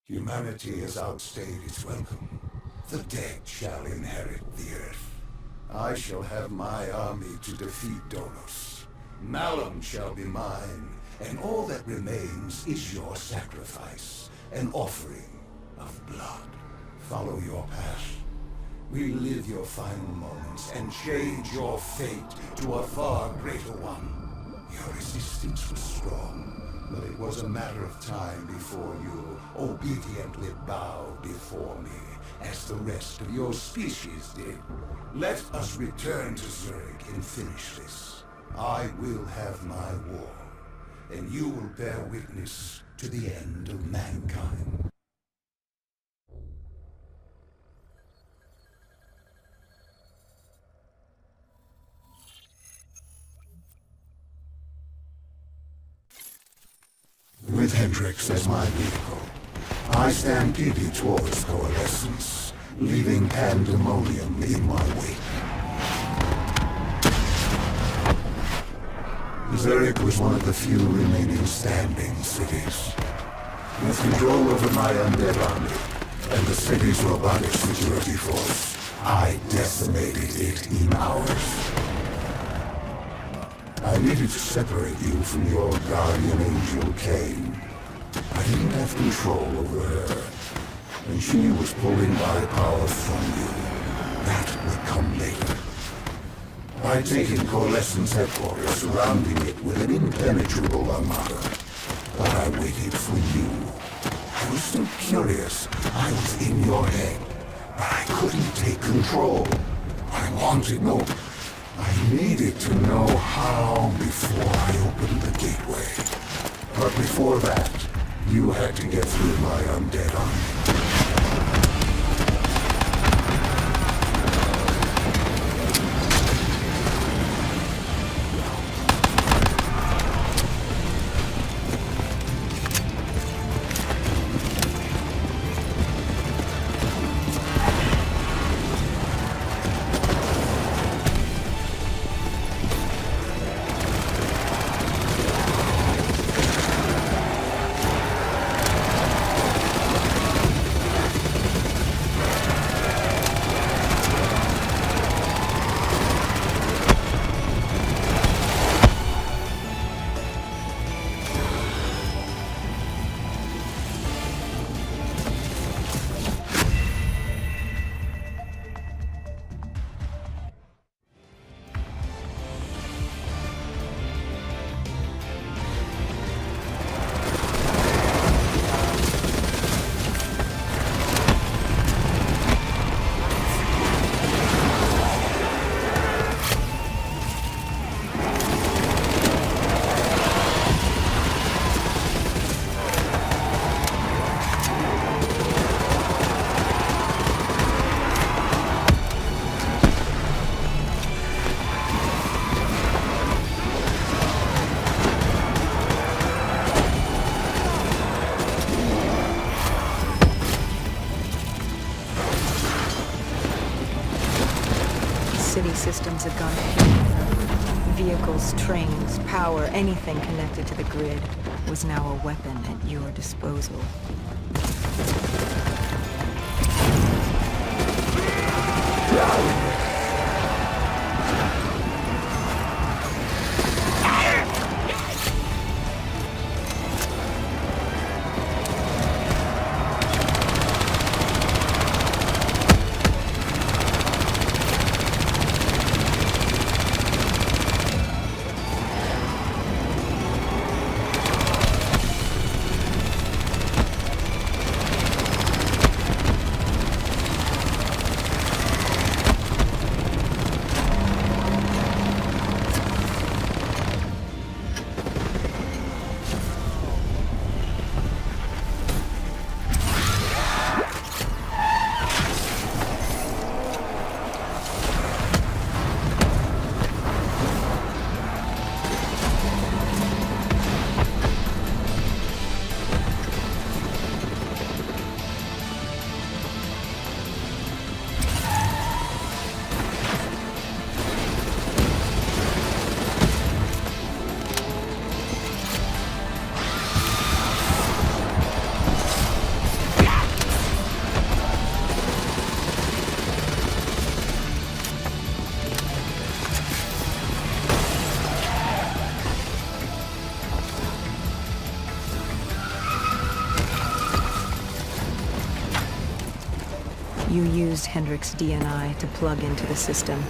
Humanity has outstayed its welcome. The dead shall inherit the earth. I shall have my army to defeat Dolos. Malum shall be mine, and all that remains is your sacrifice, an offering of blood. Follow your path. Relive your final moments and change your fate to a far greater one. Your resistance was strong, but it was a matter of time before you obediently bowed before me, as the rest of your species did. Let us return to Zurich and finish this. I will have my war, and you will bear witness to the end of mankind. With Hendrix as my vehicle, I stampeded towards Coalescence, leaving pandemonium in my wake. Zurich was one of the few remaining standing cities. With control over my undead army and the city's robotic security force, I decimated it in hours. I needed to separate you from your guardian angel, Cain. I didn't have control over her, and she was pulling my power from you. That would come later. I'd taken Coalescence headquarters, surrounding it with an impenetrable armada. But I waited for you. I was so curious. I was in your head, but I couldn't take control. I wanted no... I needed to know how before I opened the gateway. But before that, you had to get through my undead army. City systems had gone to hell. Vehicles, trains, power, anything connected to the grid was now a weapon at your disposal. You used Hendrik's DNI to plug into the system.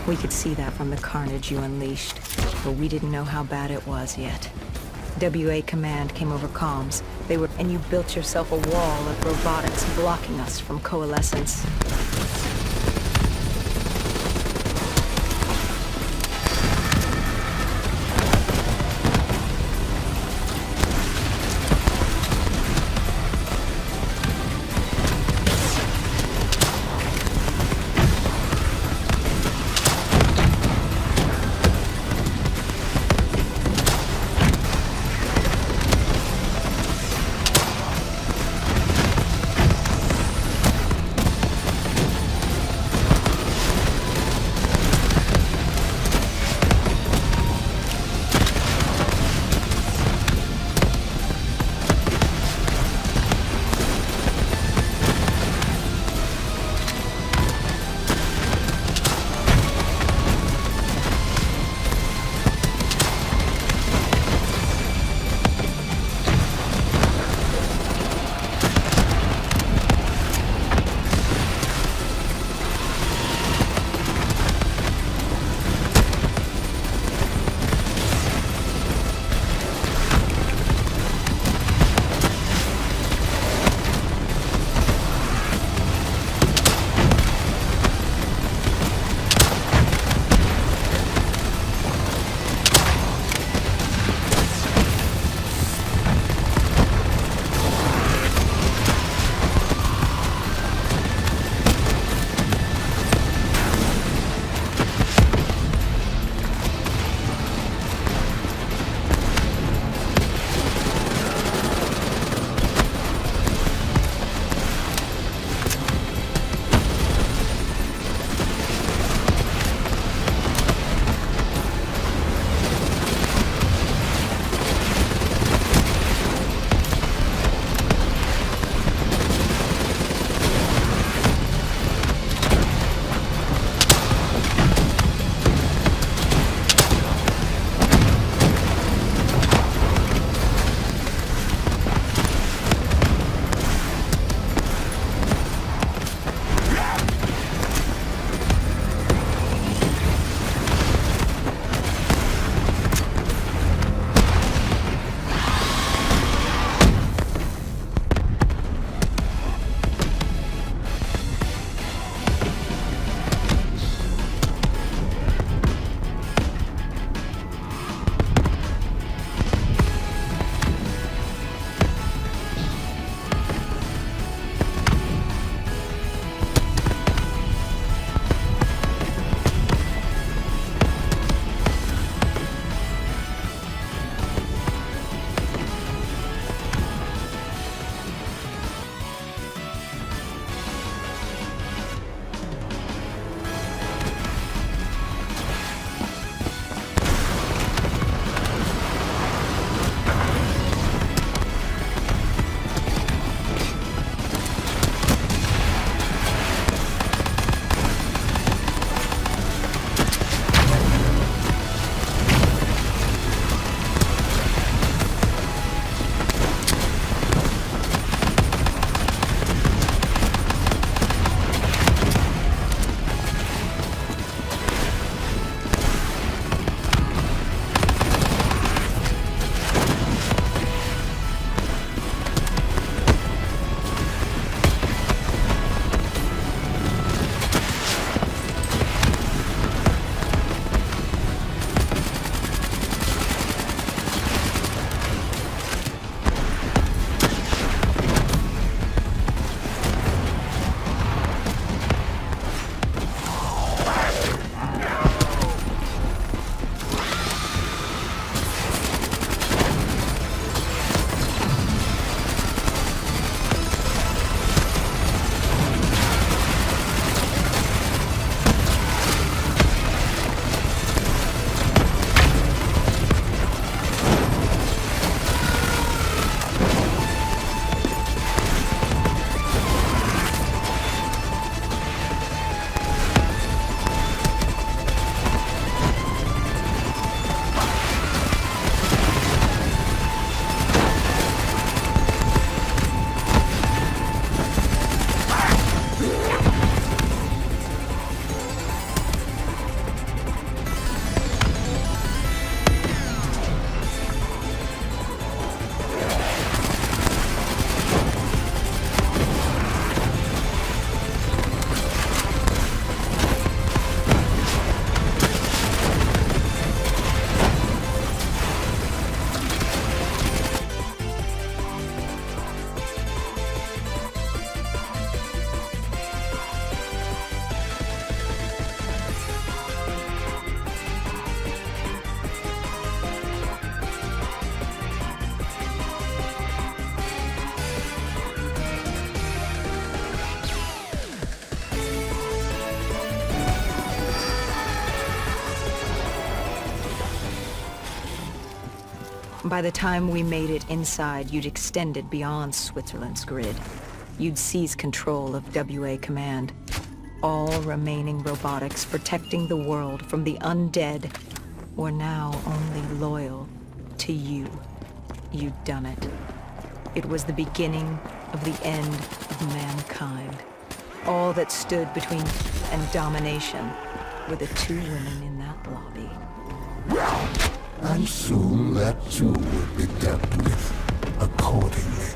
We could see that from the carnage you unleashed, but we didn't know how bad it was yet. WA Command came over comms. And you built yourself a wall of robotics blocking us from coalescence. By the time we made it inside, you'd extended beyond Switzerland's grid. You'd seized control of WA Command. All remaining robotics protecting the world from the undead were now only loyal to you. You'd done it. It was the beginning of the end of mankind. All that stood between and domination were the two women in that lobby. And soon that too would be dealt with accordingly.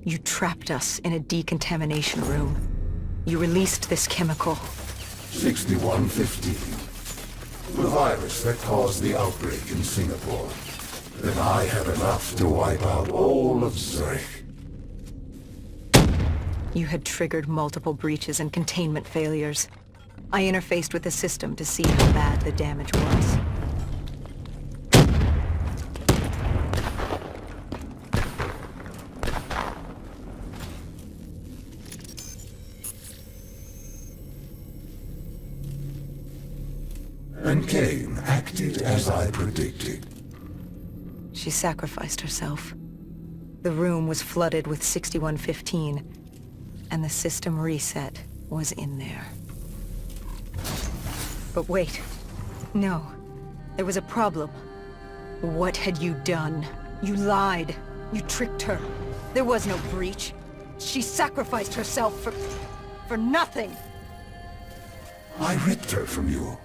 You trapped us in a decontamination room. You released this chemical. 6115. The virus that caused the outbreak in Singapore. Then I had enough to wipe out all of Zurich. You had triggered multiple breaches and containment failures. I interfaced with the system to see how bad the damage was. And Kane acted as I predicted. She sacrificed herself. The room was flooded with 6115, and the system reset was in there. But wait. No. There was a problem. What had you done? You lied. You tricked her. There was no breach. She sacrificed herself for nothing. I ripped her from you.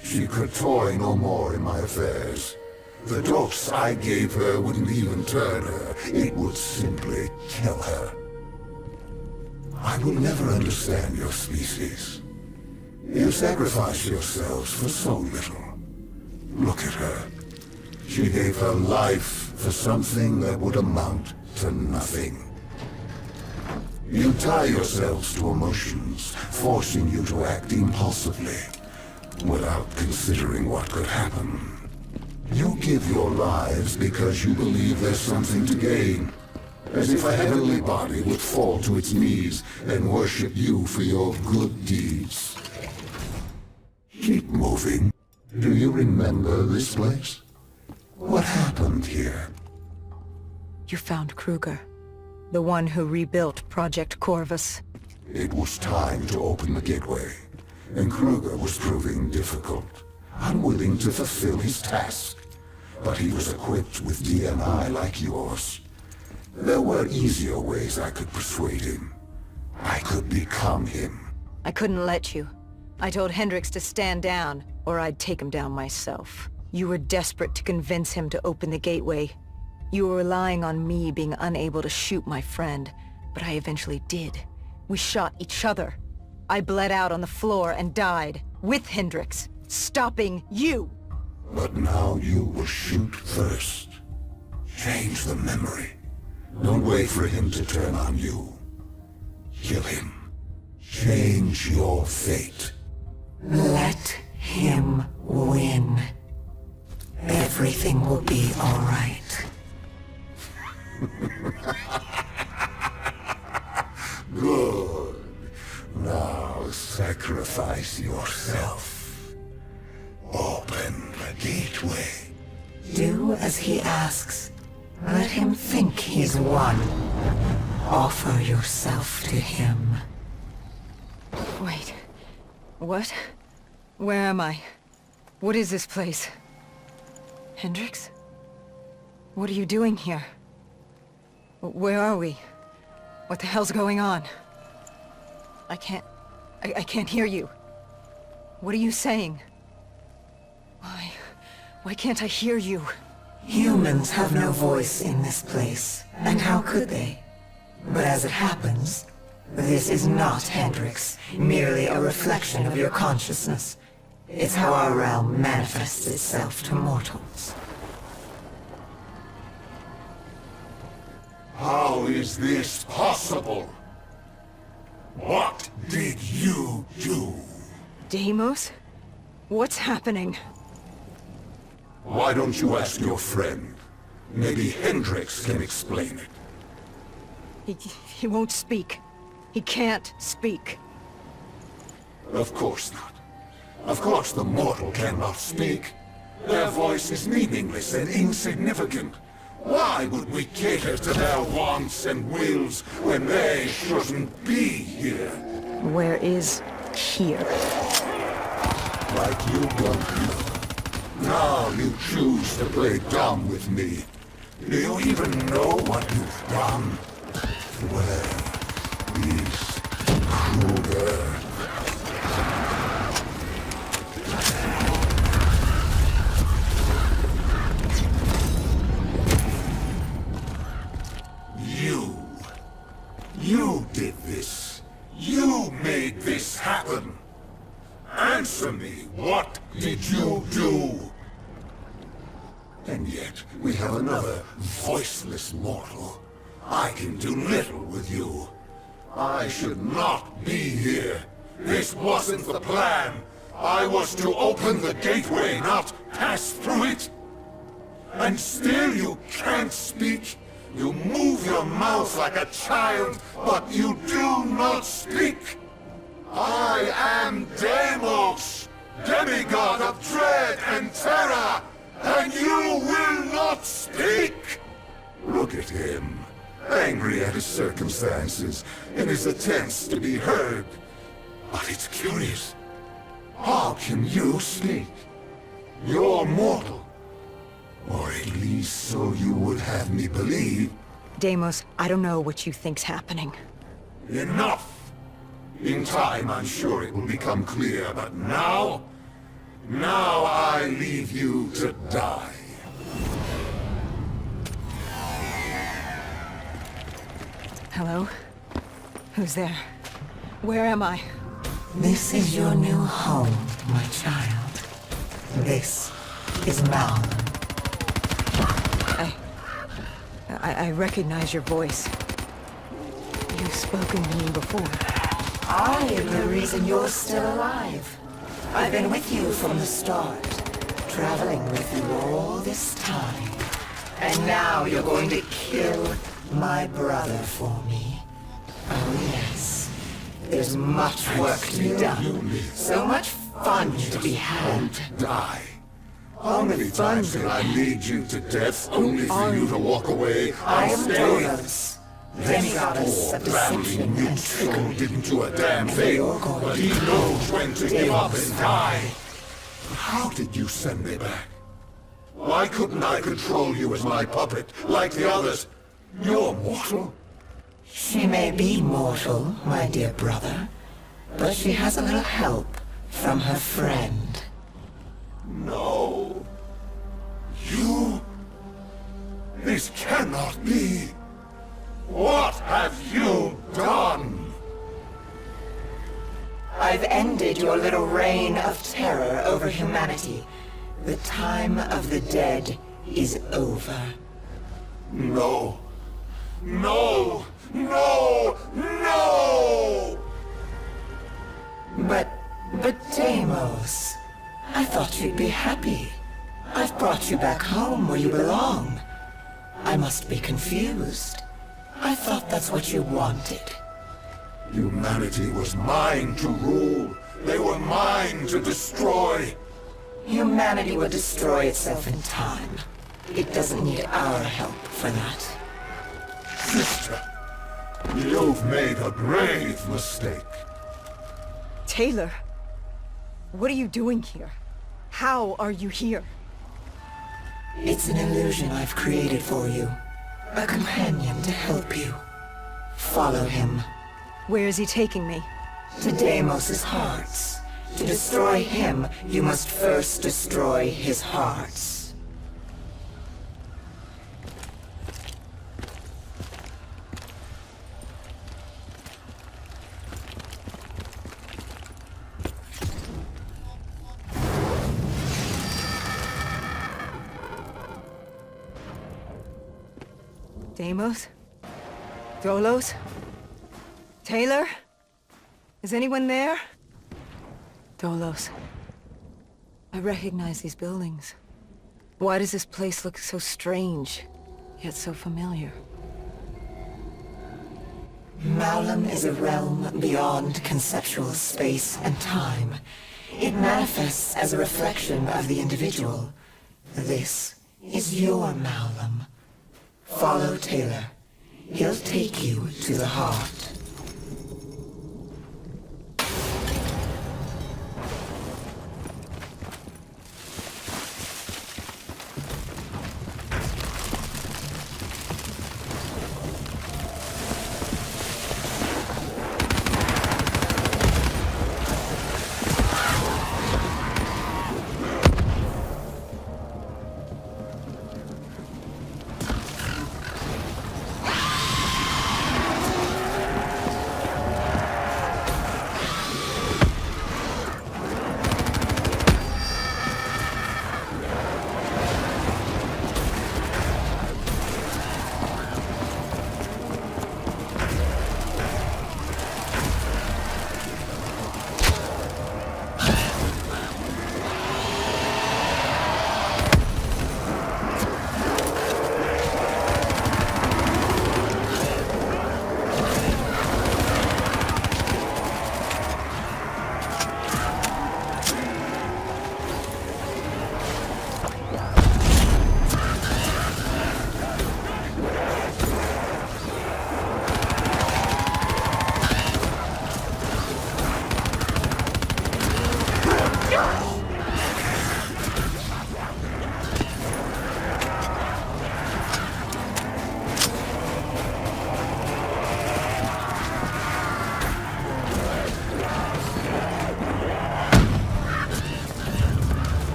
She could toy no more in my affairs. The dose I gave her wouldn't even turn her. It would simply kill her. I will never understand your species. You sacrifice yourselves for so little. Look at her. She gave her life for something that would amount to nothing. You tie yourselves to emotions, forcing you to act impulsively, without considering what could happen. You give your lives because you believe there's something to gain. As if a heavenly body would fall to its knees and worship you for your good deeds. Keep moving. Do you remember this place? What happened here? You found Kruger, the one who rebuilt Project Corvus. It was time to open the gateway, and Kruger was proving difficult. unwilling to fulfill his task. But he was equipped with DNI like yours. There were easier ways I could persuade him. I could become him. I couldn't let you. I told Hendricks to stand down, or I'd take him down myself. You were desperate to convince him to open the gateway. You were relying on me being unable to shoot my friend, but I eventually did. We shot each other. I bled out on the floor and died, with Hendricks, stopping you! But now you will shoot first. Change the memory. Don't wait for him to turn on you. Kill him. Change your fate. Let him win. Everything will be all right. Good. Now sacrifice yourself. Open the gateway. Do as he asks. Let him think he's won. Offer yourself to him. Wait. What? Where am I? What is this place? Hendricks? What are you doing here? Where are we? What the hell's going on? I can't hear you. What are you saying? Why can't I hear you? Humans have no voice in this place, and how could they? But as it happens, this is not Hendricks, merely a reflection of your consciousness. It's how our realm manifests itself to mortals. How is this possible? What did you do? Deimos? What's happening? Why don't you ask your friend? Maybe Hendricks can explain it. He won't speak. He can't speak. Of course not. Of course the mortal cannot speak. Their voice is meaningless and insignificant. Why would we cater to their wants and wills when they shouldn't be here? Where is here? Like you don't know. Now you choose to play dumb with me. Do you even know what you've done? Well, is cruder. You did this. You made this happen. Answer me, what did you do? And yet, we have another voiceless mortal. I can do little with you. I should not be here. This wasn't the plan. I was to open the gateway, not pass through it. And still you can't speak. You move your mouth like a child, but you do not speak. I am Deimos, demigod of dread and terror, and you will not speak! Look at him, angry at his circumstances, in his attempts to be heard. But it's curious. How can you speak? You're mortal. Or at least so you would have me believe. Deimos, I don't know what you think's happening. Enough! In time, I'm sure it will become clear, but now... Now I leave you to die. Hello? Who's there? Where am I? This is your new home, my child. This is Malum. I recognize your voice. You've spoken to me before. I am the reason you're still alive. I've been with you from the start, traveling with you all this time. And now you're going to kill my brother for me. Oh yes, there's much work to be done. So much fun to be had. Don't die. How many times did I lead you to death only for you to walk away? I am Dolos, demigoddess of Battling deception you and soul trickery. didn't do a damn thing, but he knows when to give up and die. how did you send me back? Why couldn't I control you as my puppet, like the others? You're mortal. She may be mortal, my dear brother, but she has a little help from her friend. No. You... This cannot be. What have you done? I've ended your little reign of terror over humanity. The time of the dead is over. No. No! No! No! But Deimos, I thought you'd be happy. I've brought you back home where you belong. I must be confused. I thought that's what you wanted. Humanity was mine to rule. They were mine to destroy. Humanity will destroy itself in time. It doesn't need our help for that. Sister, you've made a grave mistake. Taylor, what are you doing here? How are you here? It's an illusion I've created for you. A companion to help you. Follow him. Where is he taking me? To Deimos' hearts. To destroy him, you must first destroy his hearts. Deimos? Dolos? Taylor? Is anyone there? Dolos. I recognize these buildings. Why does this place look so strange, yet so familiar? Malum is a realm beyond conceptual space and time. It manifests as a reflection of the individual. This is your Malum. Follow Taylor. He'll take you to the heart.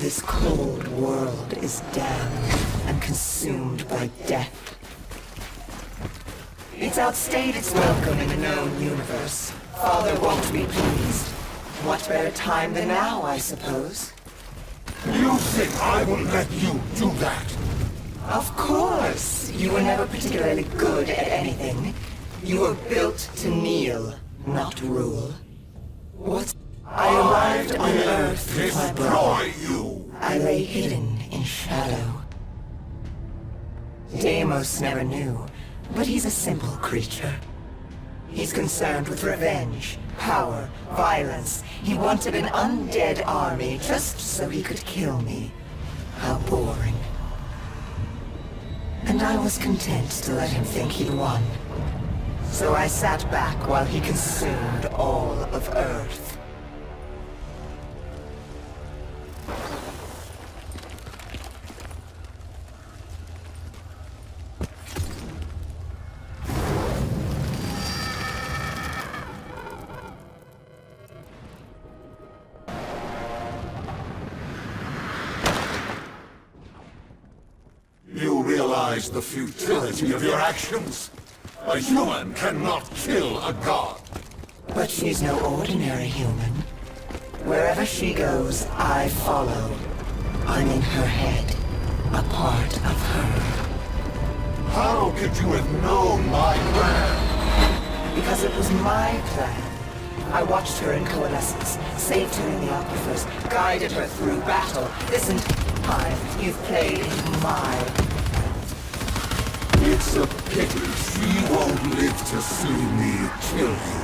This cold world is damned and consumed by death. It's outstayed its welcome in the known universe. Father won't be pleased. What better time than now, I suppose? You think I will let you do that? Of course! You were never particularly good at anything. You were built to kneel, not rule. What? I arrived on Earth with my brother. Destroy you! I lay hidden in shadow. Deimos never knew, but he's a simple creature. He's concerned with revenge, Power, violence. He wanted an undead army just so he could kill me. How boring. And I was content to let him think he'd won. So I sat back while he consumed all of Earth. You realize the futility of your actions? A human cannot kill a god. But she's no ordinary human. Wherever she goes, I follow. I'm in her head, a part of her. How could you have known my plan? Because it was my plan. I watched her in coalescence, saved her in the aquifers, guided her through battle. This time, you've played into my... It's a pity she won't live to see me kill you.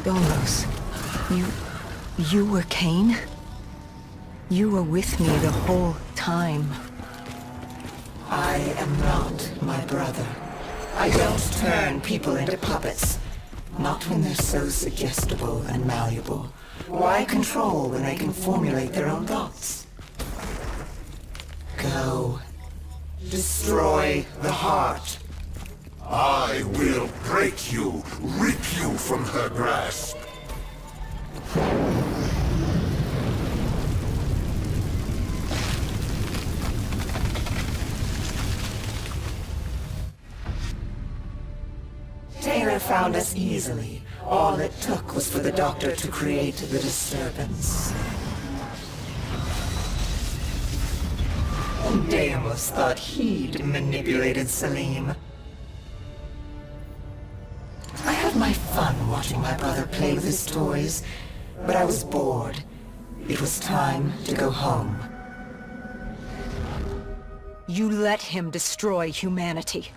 Dolos, you were Cain? You were with me the whole time. I am not my brother. I don't turn people into puppets. Not when they're so suggestible and malleable. Why control when they can formulate their own thoughts? Go. Destroy the heart. I will break you, rip you from her grasp. Taylor found us easily. All it took was for the doctor to create the disturbance. Deimos thought he'd manipulated Salim. I had my fun watching my brother play with his toys, but I was bored. It was time to go home. You let him destroy humanity.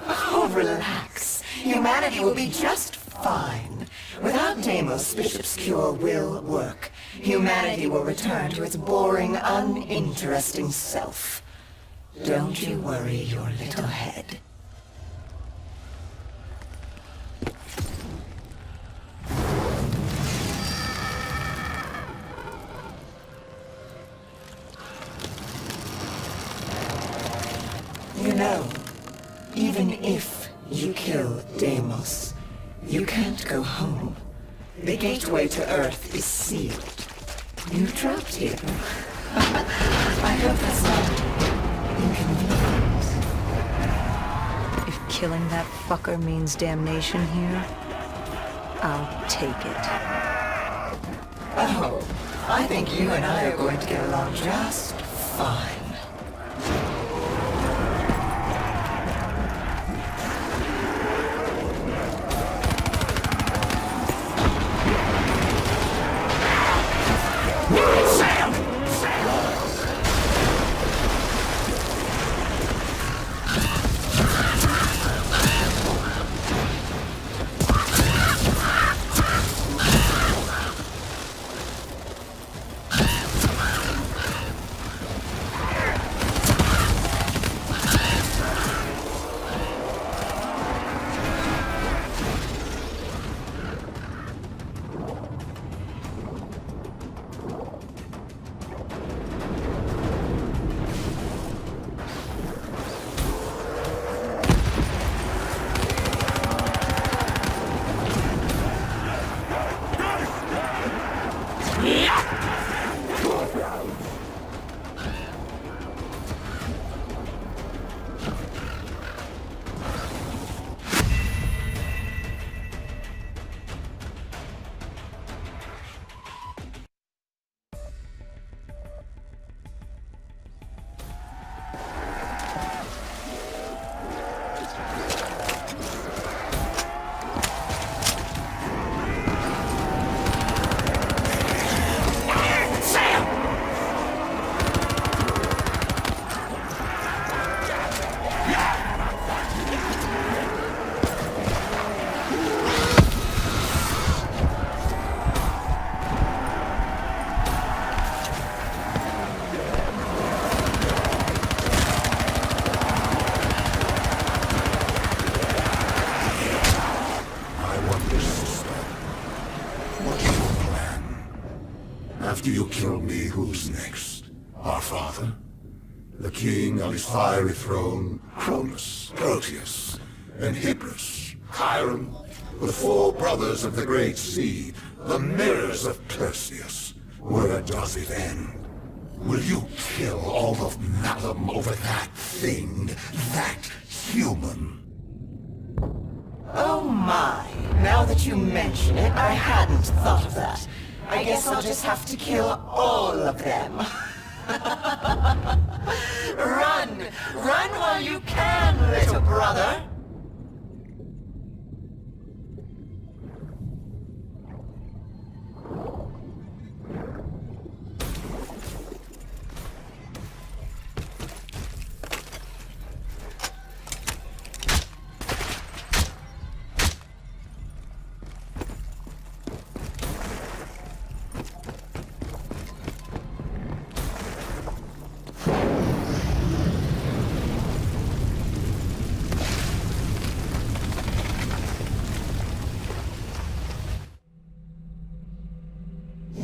Oh, relax. Humanity will be just fine. Without Deimos, Bishop's cure will work. Humanity will return to its boring, uninteresting self. Don't you worry your little head. You know, even if you kill Deimos, you can't go home. The gateway to Earth is sealed. You're trapped here. I hope that's not inconvenient. If killing that fucker means damnation here, I'll take it. Oh, I think you and I are going to get along just fine. After you kill me, who's next? Our father? The king on his fiery throne? Cronus, Proteus, and Hybris, Chiron? The four brothers of the Great Sea, the mirrors of Perseus. Where does it end? Will you kill all of Malum over that thing? That human? Oh my. Now that you mention it, I hadn't thought of that. I guess I'll just have to kill all of them. Run! Run while you can, little brother!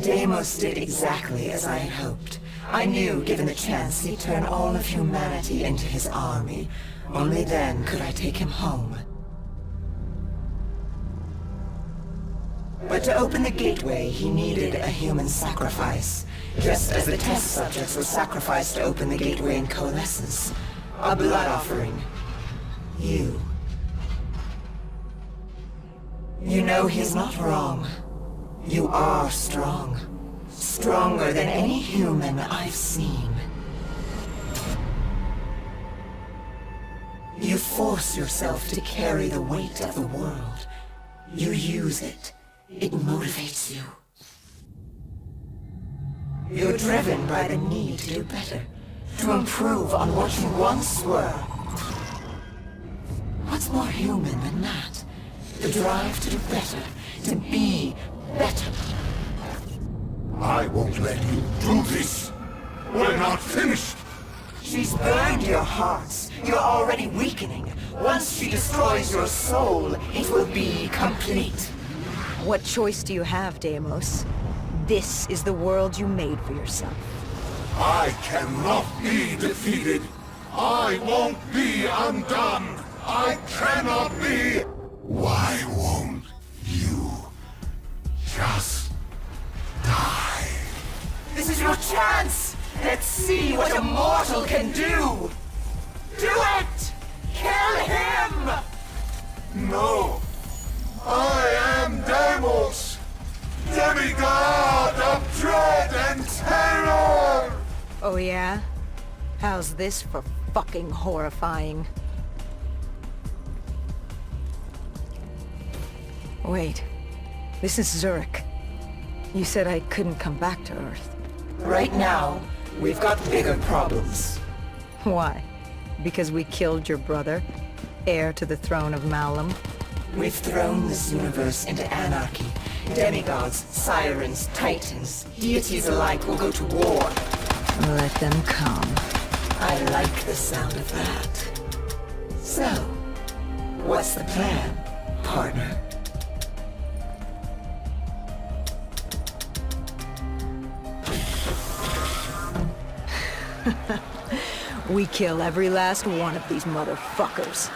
Deimos did exactly as I had hoped. I knew, given the chance, he'd turn all of humanity into his army. Only then could I take him home. But to open the gateway, he needed a human sacrifice. Just as the test subjects were sacrificed to open the gateway in Coalescence. A blood offering. You. You know, he's not wrong. You are strong. Stronger than any human I've seen. You force yourself to carry the weight of the world. You use it. It motivates you. You're driven by the need to do better. To improve on what you once were. What's more human than that? The drive to do better. To be better. I won't let you do this. We're not finished. She's burned your hearts. You're already weakening. Once she destroys your soul, it will be complete. What choice do you have, Deimos? This is the world you made for yourself. I cannot be defeated. I won't be undone. I cannot be. Why won't you just die? This is your chance! Let's see what a mortal can do! Do it! Kill him! No. I am Deimos, demigod of dread and terror! Oh yeah? How's this for fucking horrifying? Wait. This is Zurich. You said I couldn't come back to Earth. Right now, we've got bigger problems. Why? Because we killed your brother? Heir to the throne of Malum? We've thrown this universe into anarchy. Demigods, sirens, titans, deities alike will go to war. Let them come. I like the sound of that. So, what's the plan, partner? We kill every last one of these motherfuckers.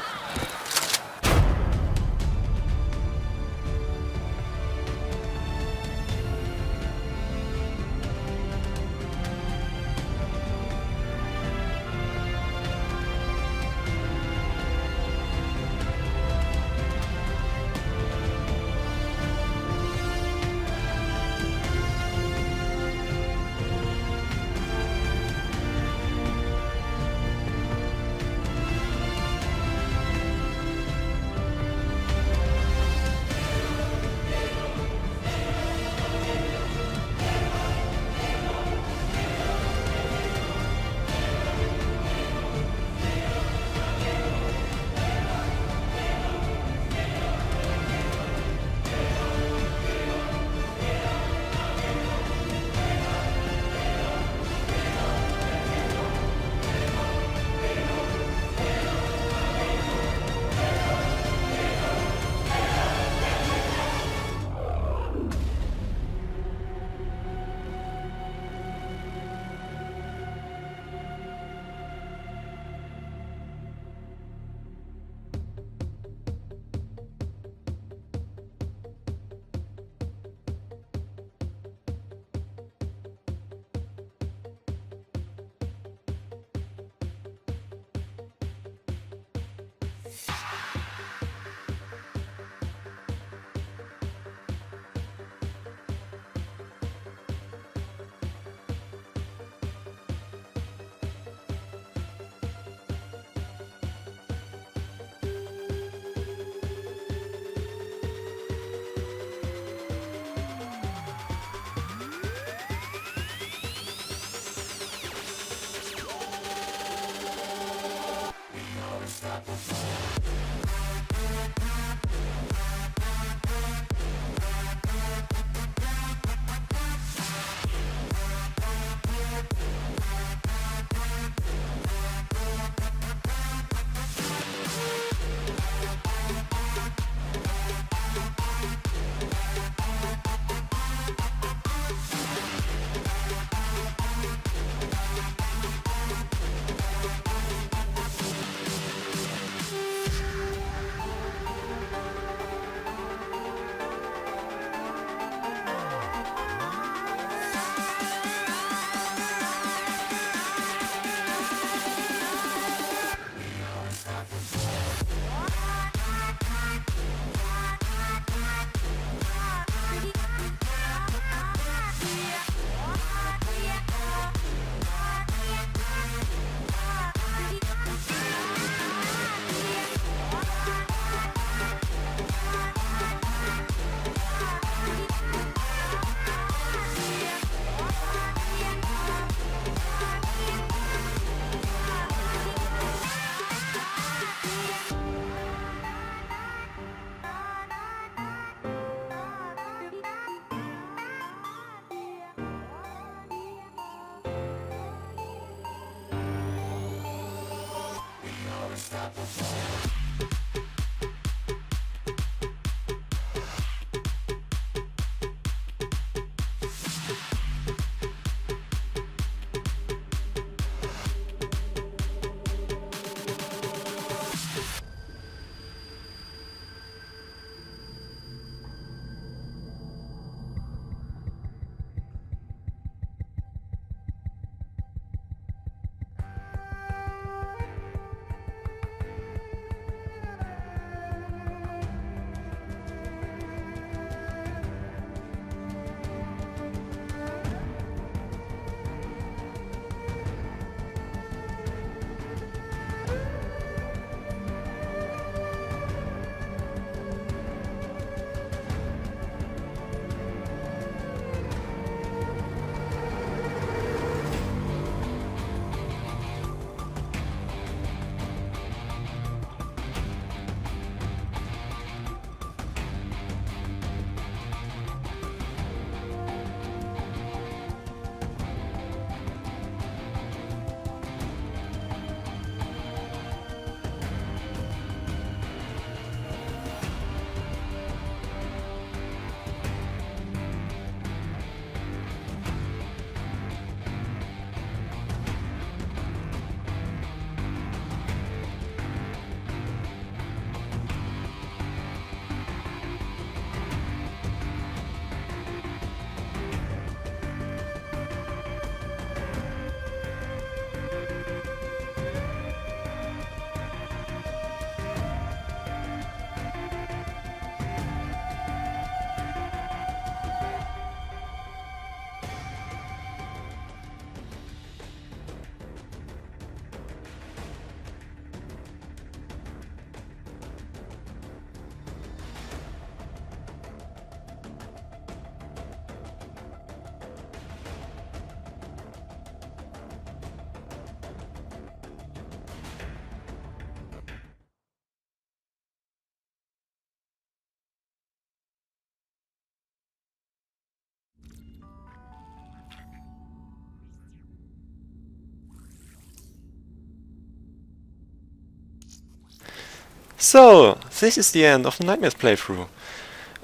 So, this is the end of the Nightmares playthrough.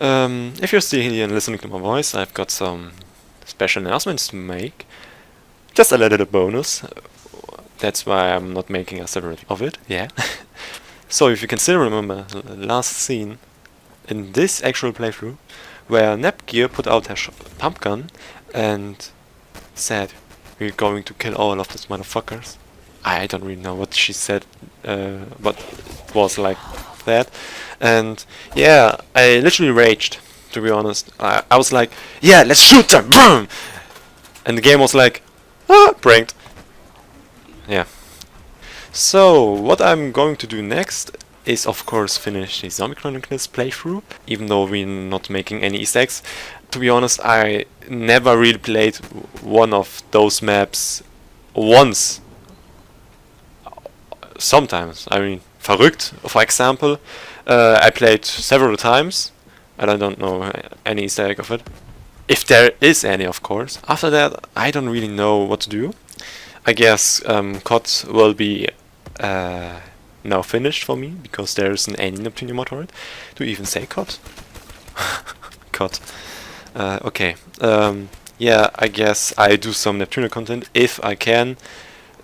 If you're still here and listening to my voice, I've got some special announcements to make. Just a little bonus. That's why I'm not making a separate of it, yeah. So if you can still remember the last scene in this actual playthrough, where Nepgear put out her pump gun and said, "We're going to kill all of these motherfuckers." I don't really know what she said, but it was like that. And yeah, I literally raged, to be honest. I was like, yeah, let's shoot them! Boom! And the game was like, ah, pranked. Yeah. So, what I'm going to do next is of course finish the Zombie Chronicles playthrough, even though we're not making any Easter eggs. To be honest, I never really played one of those maps once. Sometimes, I mean, Verrückt, for example, I played several times, and I don't know any Easter egg of it. If there is any, of course. After that, I don't really know what to do. I guess COD will be now finished for me, because there isn't any Neptunia mod for it. To even say COD? COD. Okay. Yeah, I guess I do some Neptunia content if I can.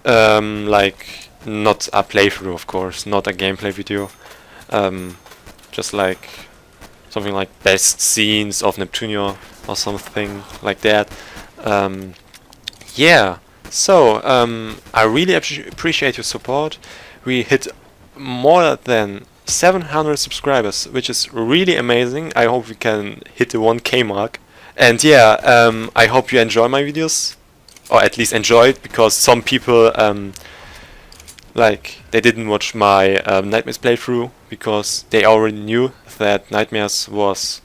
Like, not a playthrough, of course, not a gameplay video. Just like something like best scenes of Neptunia or something like that. Yeah, so I really appreciate your support. We hit more than 700 subscribers, which is really amazing. I hope we can hit the 1K mark. And yeah, I hope you enjoy my videos, or at least enjoy it, because some people like, they didn't watch my Nightmares playthrough because they already knew that Nightmares was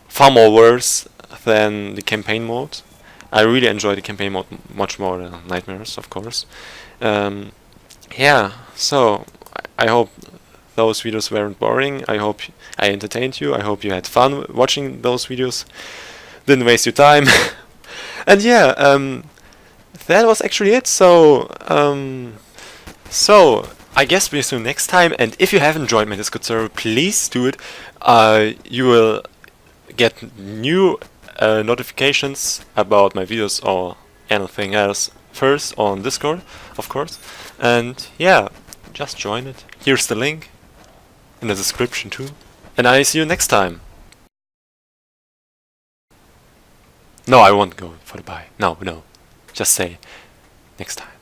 far more worse than the campaign mode. I really enjoy the campaign mode much more than Nightmares, of course. Yeah, so I hope those videos weren't boring. I hope I entertained you. I hope you had fun watching those videos. Didn't waste your time. And yeah, that was actually it. So I guess we'll see you next time, and if you haven't joined my Discord server, please do it. You will get new notifications about my videos or anything else first on Discord, of course. And yeah, just join it. Here's the link in the description too. And I see you next time. No, I won't go for the bye. No. Just say next time.